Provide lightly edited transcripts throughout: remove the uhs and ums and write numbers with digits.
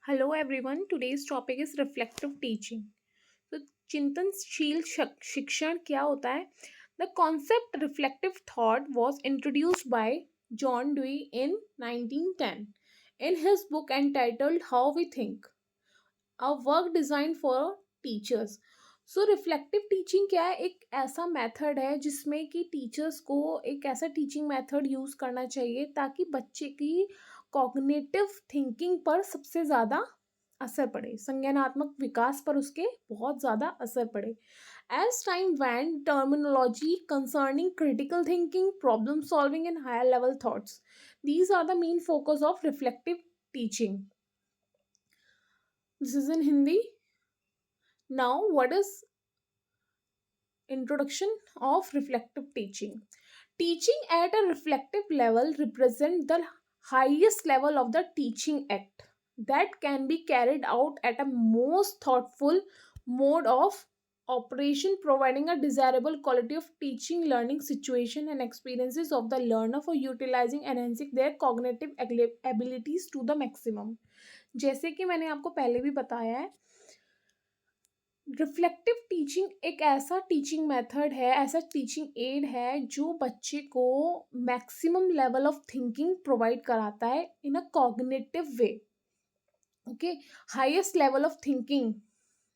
Hello everyone. Today's topic is reflective teaching. तो चिंतनशील शिक्षण क्या होता है? The concept reflective thought was introduced by John Dewey in 1910 in his book entitled How We Think, a work designed for teachers. So reflective teaching क्या है? एक ऐसा मेथड है जिसमें कि टीचर्स को एक ऐसा टीचिंग मेथड यूज़ करना चाहिए ताकि बच्चे की कॉग्निटिव थिंकिंग पर सबसे ज़्यादा असर पड़े, संज्ञानात्मक विकास पर उसके बहुत ज़्यादा असर पड़े। As time when terminology concerning critical thinking, problem solving and higher level thoughts, these are the main focus of reflective teaching. This is in Hindi. Now, what is introduction of reflective teaching? Teaching at a reflective level represents the highest level of the teaching act that can be carried out at a most thoughtful mode of operation, providing a desirable quality of teaching, learning situation and experiences of the learner for utilizing enhancing their cognitive abilities to the maximum. जैसे कि मैंने आपको पहले भी बताया है, reflective teaching एक ऐसा टीचिंग मेथड है, ऐसा टीचिंग एड है जो बच्चे को maximum level of thinking provide कराता है in a cognitive way. Okay, highest level of thinking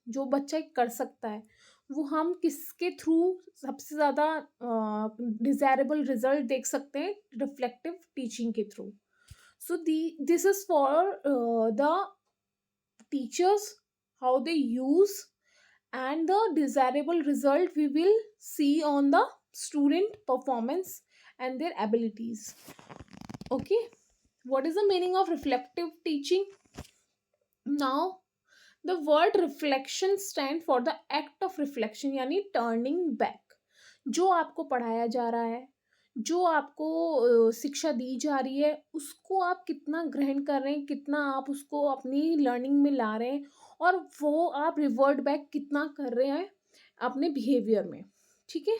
जो बच्चा कर सकता है वो हम किसके थ्रू सबसे ज़्यादा डिजायरेबल रिजल्ट देख सकते हैं? रिफ्लेक्टिव टीचिंग के through. So this is for the teachers, how they use, and the desirable result we will see on the student performance and their abilities. Okay, what is the meaning of reflective teaching? Now, the word reflection stand for the act of reflection, यानी turning back। जो आपको पढ़ाया जा रहा है, जो आपको शिक्षा दी जा रही है, उसको आप कितना ग्रहण कर रहे हैं, कितना आप उसको अपनी लर्निंग में ला रहे हैं और वो आप रिवर्ट बैक कितना कर रहे हैं अपने बिहेवियर में। ठीक है।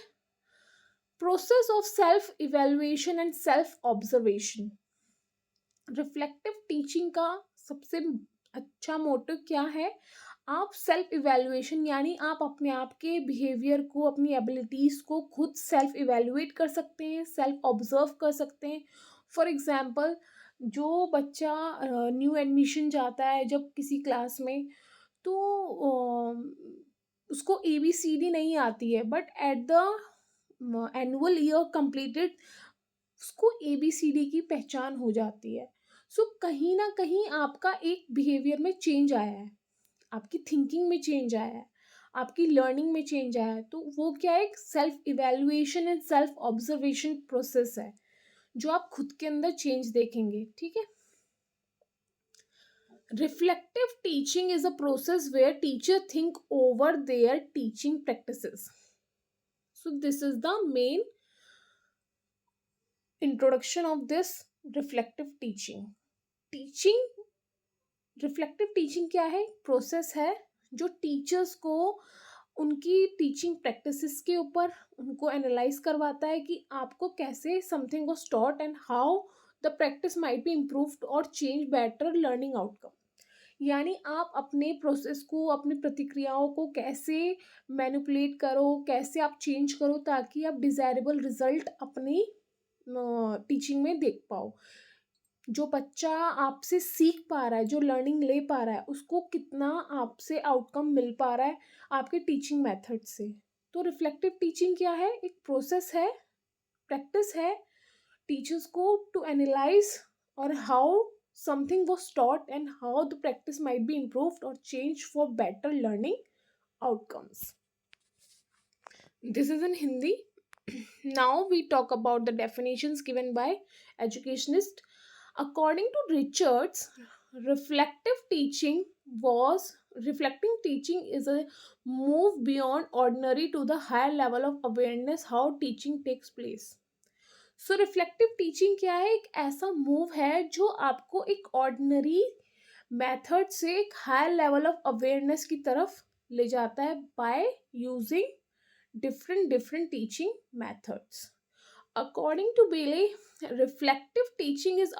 Process of self evaluation and self observation. Reflective teaching का सबसे अच्छा मोटिव क्या है? आप सेल्फ इवेल्युएशन यानी आप अपने आप के बिहेवियर को, अपनी एबिलिटीज़ को खुद सेल्फ इवेल्युएट कर सकते हैं, सेल्फ ऑब्जर्व कर सकते हैं। फॉर एग्जांपल, जो बच्चा न्यू एडमिशन जाता है जब किसी क्लास में, तो उसको ABCD नहीं आती है, but at the annual year completed उसको ABCD की पहचान हो जाती है। सो कहीं ना कहीं आपका एक बिहेवियर में चेंज आया है, आपकी थिंकिंग में चेंज आया है, आपकी लर्निंग में चेंज आया है। तो वो क्या है? एक self evaluation and self observation process है जो आप खुद के अंदर चेंज देखेंगे। ठीक है। Reflective teaching is a process where teacher think over their teaching practices. So this is the main introduction of this reflective teaching. Teaching, reflective teaching क्या है? प्रोसेस है जो टीचर्स को उनकी टीचिंग प्रैक्टिसेस के ऊपर उनको एनालाइज करवाता है कि आपको कैसे something was taught and how the practice might be improved और चेंज बेटर लर्निंग आउटकम। यानी आप अपने प्रोसेस को, अपनी प्रतिक्रियाओं को कैसे मैनिपुलेट करो, कैसे आप चेंज करो ताकि आप डिज़ायरेबल रिजल्ट अपनी टीचिंग में देख पाओ। जो बच्चा आपसे सीख पा रहा है, जो लर्निंग ले पा रहा है, उसको कितना आपसे आउटकम मिल पा रहा है आपके टीचिंग मेथड से। तो रिफ्लेक्टिव टीचिंग क्या है? एक प्रोसेस है, प्रैक्टिस है टीचर्स को टू एनालाइज और how something was taught and how the practice might be improved or changed for better learning outcomes. This is in Hindi. Now we talk about the definitions given by educationists. According to Richards, reflective teaching was reflecting teaching is a move beyond ordinary to the higher level of awareness how teaching takes place. So reflective teaching क्या है? एक ऐसा move है जो आपको एक ordinary method से एक हायर लेवल ऑफ अवेयरनेस की तरफ ले जाता है by using different teaching methods. According to Bailey, reflective teaching is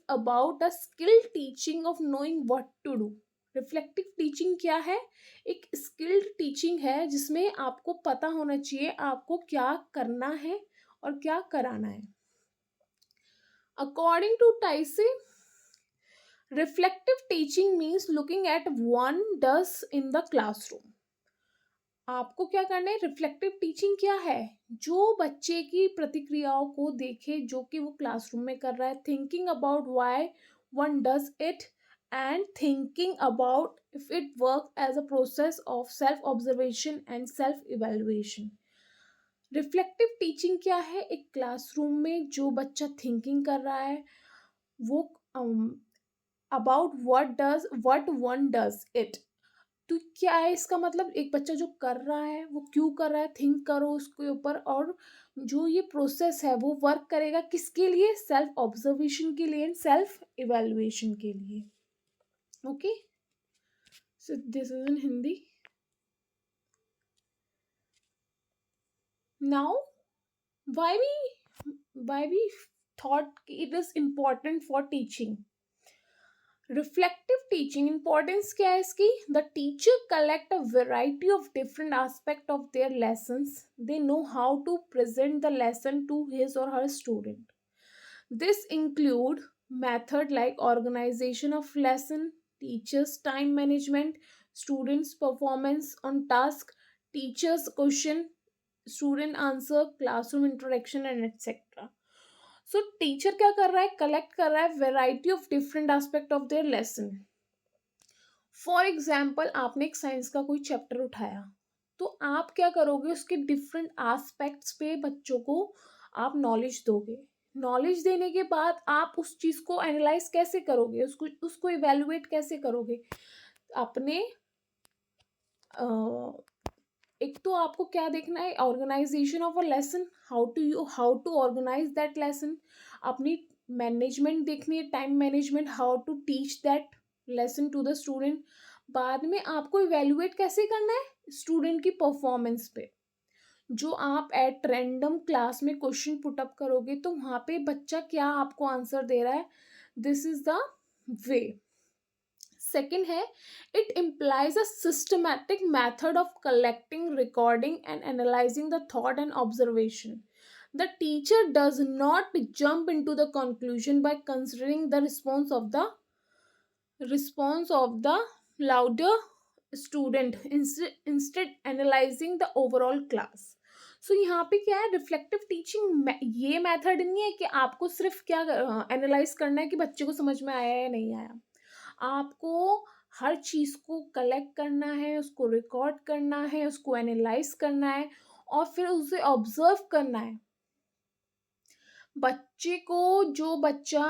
about a skilled teaching of knowing what to do. Reflective teaching क्या है? एक स्किल्ड टीचिंग है जिसमें आपको पता होना चाहिए आपको क्या करना है और क्या कराना है. According to Taisi, reflective teaching means looking at one does in the classroom. आपको क्या करना है? रिफ्लेक्टिव टीचिंग क्या है? जो बच्चे की प्रतिक्रियाओं को देखे जो कि वो क्लासरूम में कर रहा है, thinking about why one does it and thinking about if it work as a process of self observation and self evaluation. Reflective teaching क्या है? एक क्लासरूम में जो बच्चा थिंकिंग कर रहा है वो about what one does it. तो क्या है इसका मतलब? एक बच्चा जो कर रहा है वो क्यों कर रहा है, थिंक करो उसके ऊपर. और जो ये प्रोसेस है वो वर्क करेगा किसके लिए? सेल्फ ऑब्जर्वेशन के लिए एंड सेल्फ इवेल्युएशन के लिए. Okay, so this is in Hindi. Now why we thought it is important for teaching. Reflective teaching importance क्या है इसकी? The teacher collect a variety of different aspect of their lessons. They know how to present the lesson to his or her student. This include method like organisation of lesson, teachers time management, students performance on task, teachers question, student answer, classroom interaction and etcetera. So teacher क्या कर रहा है? Collect कर रहा है variety of different aspect of there lesson. For example, आपने एक science का कोई चैप्टर उठाया तो आप क्या करोगे? उसके डिफरेंट एस्पेक्ट्स पे बच्चों को आप नॉलेज दोगे. नॉलेज देने के बाद आप उस चीज़ को एनालाइज कैसे करोगे? उसको इवेल्युएट कैसे करोगे? अपने एक तो आपको क्या देखना है? Organisation of a lesson, how to organise that lesson. अपनी मैनेजमेंट देखनी है, time management, how to teach that lesson to the student. बाद में आपको इवेल्युएट कैसे करना है? स्टूडेंट की परफॉर्मेंस पे. जो आप एट रैंडम क्लास में क्वेश्चन पुटअप करोगे तो वहाँ पे बच्चा क्या आपको आंसर दे रहा है. This is the way. Second है, it implies a systematic method of collecting, recording and analysing the thought and observation. The teacher does not jump into the conclusion by considering the response of the louder student, instead analyzing the overall class. सो यहाँ पे क्या है? Reflective teaching ये method नहीं है कि आपको सिर्फ क्या एनालाइज करना है कि बच्चे को समझ में आया या नहीं आया. आपको हर चीज़ को कलेक्ट करना है, उसको रिकॉर्ड करना है, उसको एनालाइज करना है और फिर उसे ऑब्जर्व करना है. बच्चे को, जो बच्चा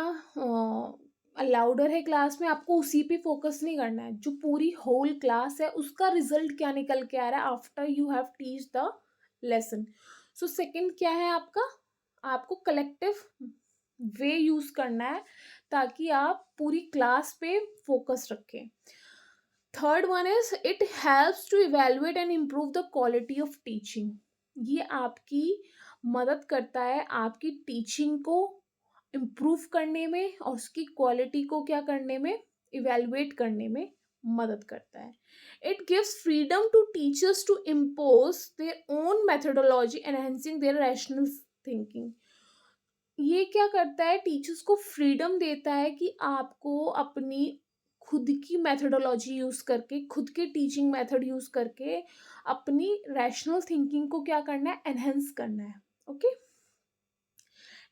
लाउडर है क्लास में, आपको उसी पे फोकस नहीं करना है. जो पूरी होल क्लास है उसका रिजल्ट क्या निकल के आ रहा है after you have teach the lesson. So second क्या है आपका? आपको कलेक्टिव वे यूज करना है ताकि आप पूरी क्लास पे फोकस रखें. Third one is it helps to evaluate and improve the quality of teaching. ये आपकी मदद करता है आपकी टीचिंग को इम्प्रूव करने में और उसकी क्वालिटी को क्या करने में? इवेल्युएट करने में मदद करता है. It gives freedom to teachers to impose their own methodology enhancing their rational thinking. ये क्या करता है? टीचर्स को फ्रीडम देता है कि आपको अपनी खुद की मेथोडोलॉजी यूज़ करके, खुद के टीचिंग मेथड यूज़ करके अपनी रैशनल थिंकिंग को क्या करना है? एनहेंस करना है. Okay.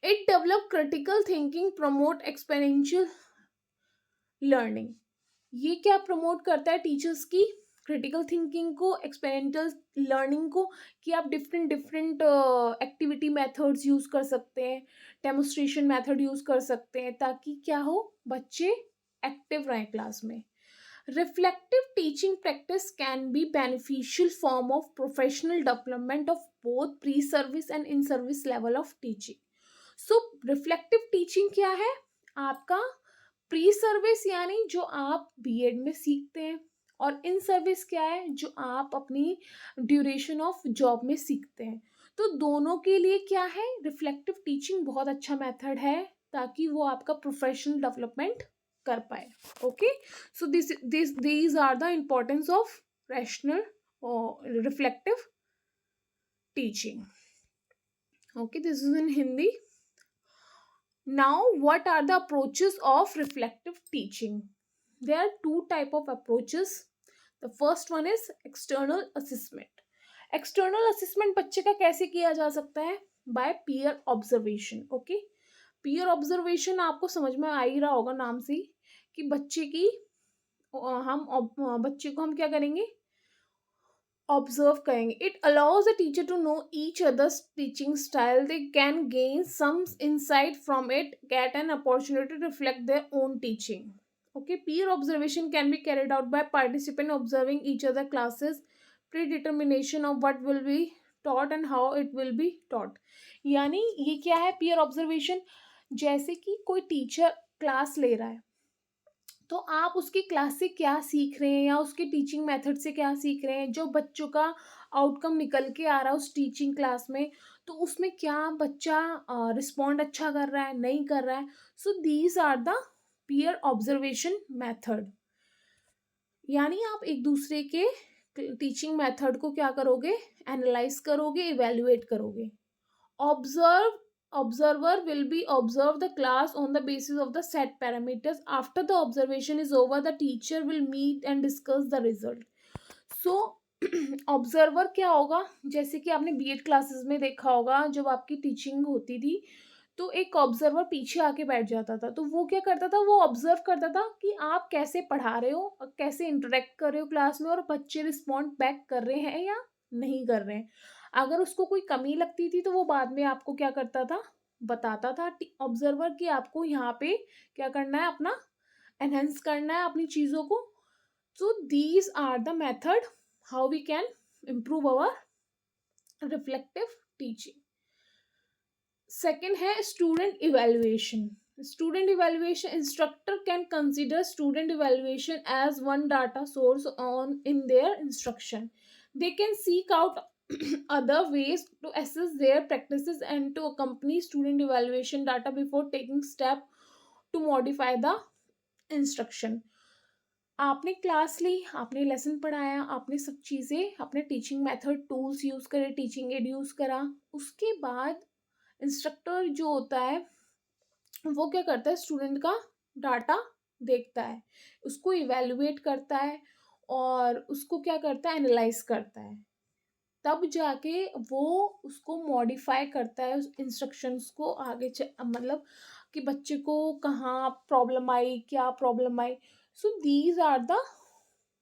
It develop critical thinking, promote experiential learning. ये क्या प्रमोट करता है? टीचर्स की क्रिटिकल थिंकिंग को, एक्सपेरिमेंटल लर्निंग को, कि आप डिफरेंट एक्टिविटी मेथड्स यूज़ कर सकते हैं, डेमोन्स्ट्रेशन मेथड यूज़ कर सकते हैं ताकि क्या हो? बच्चे एक्टिव रहें क्लास में. Reflective teaching practice can be beneficial form of professional development of both pre-service and in-service level of teaching. So reflective teaching क्या है? आपका प्री सर्विस यानी जो आप बीएड में सीखते हैं, और इन सर्विस क्या है? जो आप अपनी ड्यूरेशन ऑफ जॉब में सीखते हैं. तो दोनों के लिए क्या है, रिफ्लेक्टिव टीचिंग बहुत अच्छा मेथड है ताकि वो आपका प्रोफेशनल डेवलपमेंट कर पाए. Okay, so these are the importance of rational or reflective teaching. Okay, this is in Hindi. Now, what are the approaches of reflective teaching? There are two type of approaches. The first one is external assessment. External assessment बच्चे का कैसे किया जा सकता है? By peer observation. Okay, peer observation आपको समझ में आ ही रहा होगा नाम से ही कि बच्चे की बच्चे को हम क्या करेंगे, ऑब्जर्व करेंगे. It allows the teacher to know each other's teaching style. They can gain some insight from it, get an opportunity to reflect their own teaching. Okay, peer observation can be carried out by participant observing each other classes, predetermination of what will be taught and how it will be taught. यानी ये क्या है peer observation? जैसे कि कोई teacher class ले रहा है तो आप उसकी क्लास से क्या सीख रहे हैं या उसके टीचिंग मेथड से क्या सीख रहे हैं, जो बच्चों का आउटकम निकल के आ रहा है उस टीचिंग क्लास में, तो उसमें क्या बच्चा रिस्पॉन्ड अच्छा कर रहा है, नहीं कर रहा है. So these are the peer observation method. यानी आप एक दूसरे के टीचिंग मेथड को क्या करोगे, एनालाइज करोगे, इवेल्युएट करोगे. Observer will be observe the class on the basis of the set parameters. After the observation is over, the teacher will meet and discuss the result. So observer क्या होगा, जैसे कि आपने बीएड क्लासेस में देखा होगा जब आपकी टीचिंग होती थी तो एक ऑब्जर्वर पीछे आके बैठ जाता था. तो वो क्या करता था, वो ऑब्जर्व करता था कि आप कैसे पढ़ा रहे हो, कैसे इंटरेक्ट कर रहे हो क्लास में, और बच्चे रिस्पॉन्ड बैक कर रहे हैं या नहीं कर रहे हैं. अगर उसको कोई कमी लगती थी तो वो बाद में आपको क्या करता था, बताता था ऑब्जर्वर कि आपको यहाँ पे क्या करना है, अपना एनहेंस करना है अपनी चीज़ों को. So these are the method how we can improve our reflective teaching. Second है student evaluation. Student evaluation, instructor can consider student evaluation as one data source in their instruction. They can seek out other ways to assess their practices and to accompany student evaluation data before taking step to modify the instruction. आपने class ली, आपने lesson पढ़ाया, आपने सब चीज़ें, अपने teaching method tools use करे, teaching add use करा. उसके बाद इंस्ट्रक्टर जो होता है वो क्या करता है, स्टूडेंट का डाटा देखता है, उसको इवेल्युएट करता है और उसको क्या करता है, एनालाइज करता है. तब जाके वो उसको मॉडिफाई करता है उस इंस्ट्रक्शंस को आगे मतलब कि बच्चे को कहाँ प्रॉब्लम आई, क्या प्रॉब्लम आई. So these are the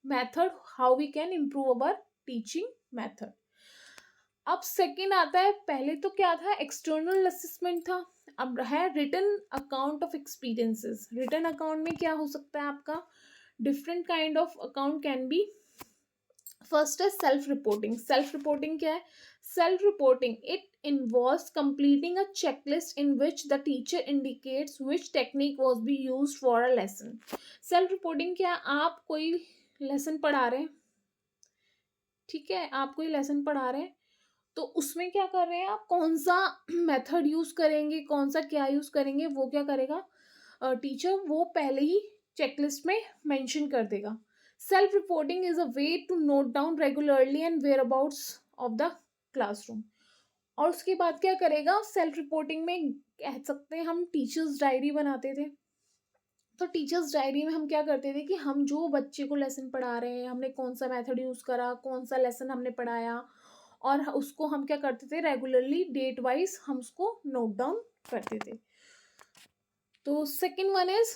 method how we can improve our teaching method. अब सेकेंड आता है, पहले तो क्या था, एक्सटर्नल असेसमेंट था. अब है written account of experiences. Written account में क्या हो सकता है आपका, different kind of account can be. First है सेल्फ रिपोर्टिंग. सेल्फ रिपोर्टिंग क्या है, self reporting it involves completing a checklist in which the teacher indicates which technique was be used for a lesson. Self reporting क्या है, आप कोई lesson पढ़ा रहे हैं, ठीक है, आप कोई लेसन पढ़ा रहे हैं तो उसमें क्या कर रहे हैं आप, कौन सा मेथड यूज करेंगे, कौन सा क्या यूज करेंगे, वो क्या करेगा टीचर, वो पहले ही चेकलिस्ट में मेंशन कर देगा. Self reporting is a way to note down regularly and whereabouts of the classroom. और उसके बाद क्या करेगा, सेल्फ रिपोर्टिंग में कह सकते हैं हम टीचर्स डायरी बनाते थे. तो टीचर्स डायरी में हम क्या करते थे कि हम जो बच्चे को लेसन पढ़ा रहे हैं, हमने कौन सा मेथड यूज़ करा, कौन सा लेसन हमने पढ़ाया, और उसको हम क्या करते थे, रेगुलरली डेट वाइज हम उसको नोट डाउन करते थे. तो second one is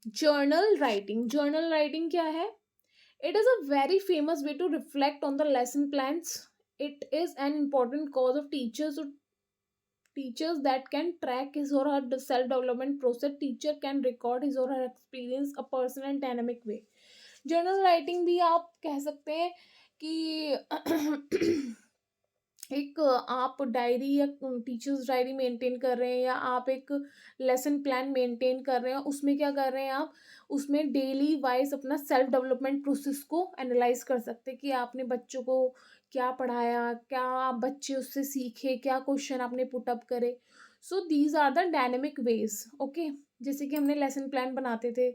journal writing. Journal writing क्या है, it is a very famous way to reflect on the lesson plans. It is an important cause of teachers that can track his or her self development process. Teacher can record his or her experience a personal and dynamic way. Journal writing भी आप कह सकते हैं कि एक आप diary या teachers diary maintain कर रहे हैं, या आप एक लेसन प्लान मेंटेन कर रहे हैं, उसमें क्या कर रहे हैं आप, उसमें डेली वाइज अपना सेल्फ डेवलपमेंट प्रोसेस को एनालाइज कर सकते हैं कि आपने बच्चों को क्या पढ़ाया, क्या बच्चे उससे सीखे, क्या क्वेश्चन आपने पुट अप करे। So these are the dynamic ways. Okay, जैसे कि हमने लेसन प्लान बनाते थे,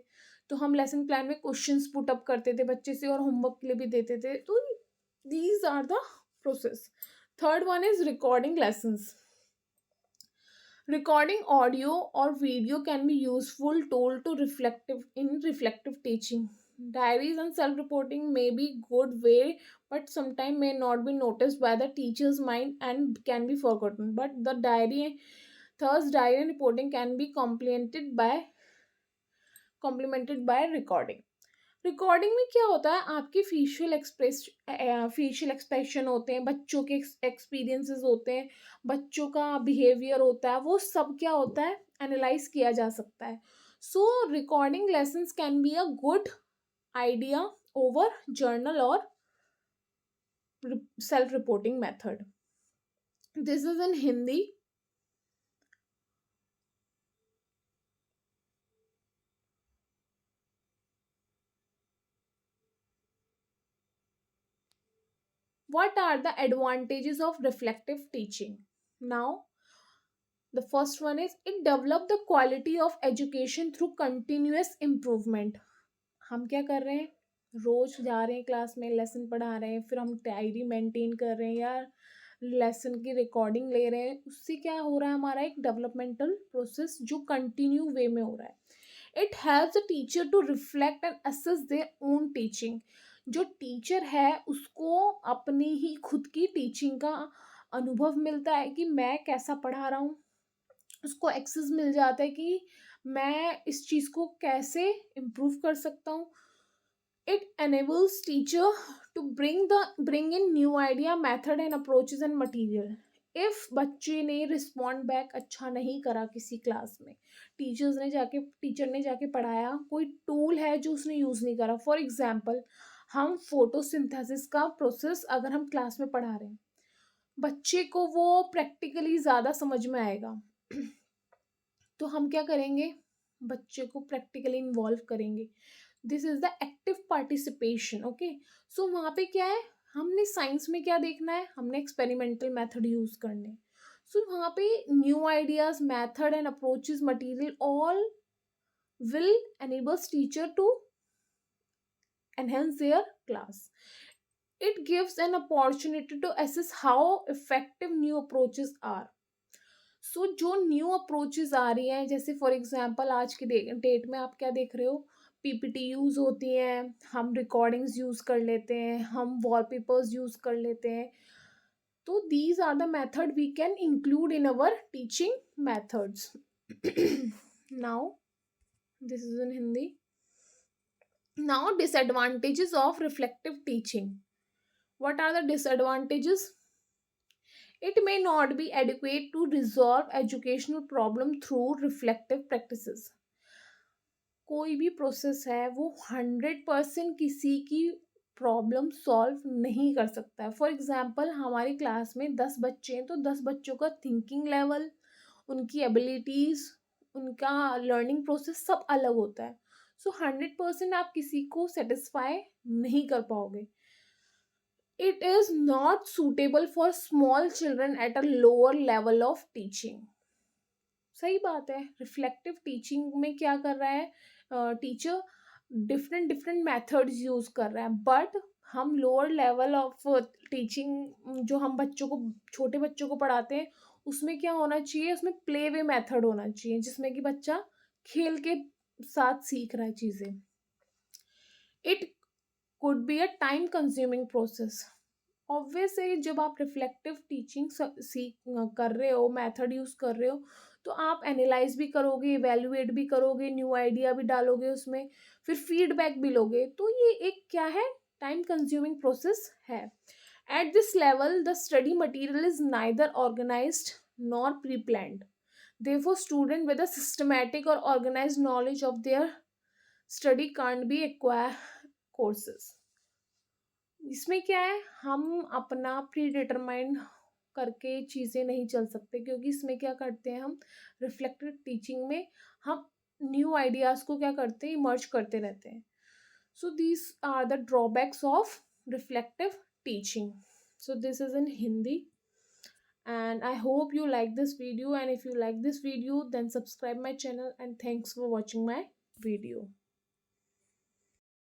तो हम लेसन प्लान में क्वेश्चंस पुट अप करते थे बच्चे से और होमवर्क के लिए भी देते थे। तो these are the process. Third one is recording lessons. Recording audio or video can be useful tool to reflective teaching. Diaries and self-reporting may be good way, but sometimes may not be noticed by the teacher's mind and can be forgotten. But the diary and reporting can be complemented by recording. Recording में क्या होता है, आपके facial expression होते हैं, बच्चों के experiences होते हैं, बच्चों का बिहेवियर होता है, वो सब क्या होता है, एनालाइज किया जा सकता है। So recording lessons can be a good idea over journal or self reporting method. This is in Hindi. What are the advantages of reflective teaching? Now, the first one is it develop the quality of education through continuous improvement. हम क्या कर रहे हैं, रोज जा रहे हैं class में, lesson पढ़ा रहे हैं, फिर हम डायरी मेंटेन कर रहे हैं या लेसन की रिकॉर्डिंग ले रहे हैं, उससे क्या हो रहा है, हमारा एक डेवलपमेंटल प्रोसेस जो कंटिन्यू वे में हो रहा है। It helps the teacher to reflect and assess their own teaching. जो टीचर है उसको अपनी ही खुद की टीचिंग का अनुभव मिलता है कि मैं कैसा पढ़ा रहा हूँ, उसको एक्सेस मिल जाता है कि मैं इस चीज़ को कैसे इम्प्रूव कर सकता हूँ। It enables teacher to bring in new idea, method and approaches and material. If बच्चे ने रिस्पॉन्ड बैक अच्छा नहीं करा किसी क्लास में, टीचर ने जाके पढ़ाया, कोई टूल है जो उसने यूज़ नहीं करा, फॉर एग्जाम्पल हम फोटोसिंथेसिस का प्रोसेस अगर हम क्लास में पढ़ा रहे हैं, बच्चे को वो प्रैक्टिकली ज़्यादा समझ में आएगा। तो हम क्या करेंगे, बच्चे को प्रैक्टिकली इन्वॉल्व करेंगे। This is the active participation. Okay, so वहाँ पे क्या है, हमने साइंस में क्या देखना है, हमने एक्सपेरिमेंटल मेथड यूज करने। सो वहाँ पे new ideas, method and approaches, material all will enables teacher to enhance their class. It gives an opportunity to assess how effective new approaches are. सो जो न्यू अप्रोचेज आ रही हैं, जैसे फॉर एग्जांपल आज की date में आप क्या देख रहे हो, पीपीटी यूज़ होती हैं, हम रिकॉर्डिंग्स यूज़ कर लेते हैं, हम वॉलपेपर्स यूज़ कर लेते हैं। तो these are the method we can include in our teaching methods. Now this is in Hindi. Now disadvantages of reflective teaching. What are the disadvantages? It may not be adequate to resolve educational problem through reflective practices. कोई भी process है वो 100% किसी की problem solve नहीं कर सकता है। फॉर एग्जाम्पल हमारी क्लास में 10 बच्चे हैं, तो 10 बच्चों का थिंकिंग लेवल, उनकी एबिलिटीज़, उनका लर्निंग प्रोसेस सब अलग होता है। सो 100% आप किसी को सेटिस्फाई नहीं कर पाओगे। It is not suitable for small children at a lower level of teaching. सही बात है, रिफ्लेक्टिव टीचिंग में क्या कर रहा है teacher, different different methods use कर रहा है, बट हम लोअर लेवल ऑफ टीचिंग जो हम बच्चों को, छोटे बच्चों को पढ़ाते हैं, उसमें क्या होना चाहिए, उसमें प्ले वे मेथड होना चाहिए जिसमें कि बच्चा खेल के साथ सीख रहा है चीज़ें। It could be a time consuming process. Obviously जब आप रिफ्लेक्टिव टीचिंग सीख कर रहे हो, मेथड यूज़ कर रहे हो, तो आप एनालाइज भी करोगे, इवेल्युएट भी करोगे, न्यू आइडिया भी डालोगे उसमें, फिर फीडबैक भी लोगे। तो ये एक क्या है, टाइम कंज्यूमिंग प्रोसेस है। At this level the study material is neither organised nor pre planned. Therefore, student with a systematic or organized knowledge of their study can't be acquire courses. इसमें क्या है, हम अपना प्री डिटरमाइंड करके चीज़ें नहीं चल सकते, क्योंकि इसमें क्या करते हैं हम, रिफ्लेक्टिव टीचिंग में हम न्यू आइडियाज़ को क्या करते हैं, इमर्ज करते रहते हैं। So these are the drawbacks of reflective teaching. So this is in Hindi, and I hope you like this video, and if you like this video then subscribe my channel, and thanks for watching my video.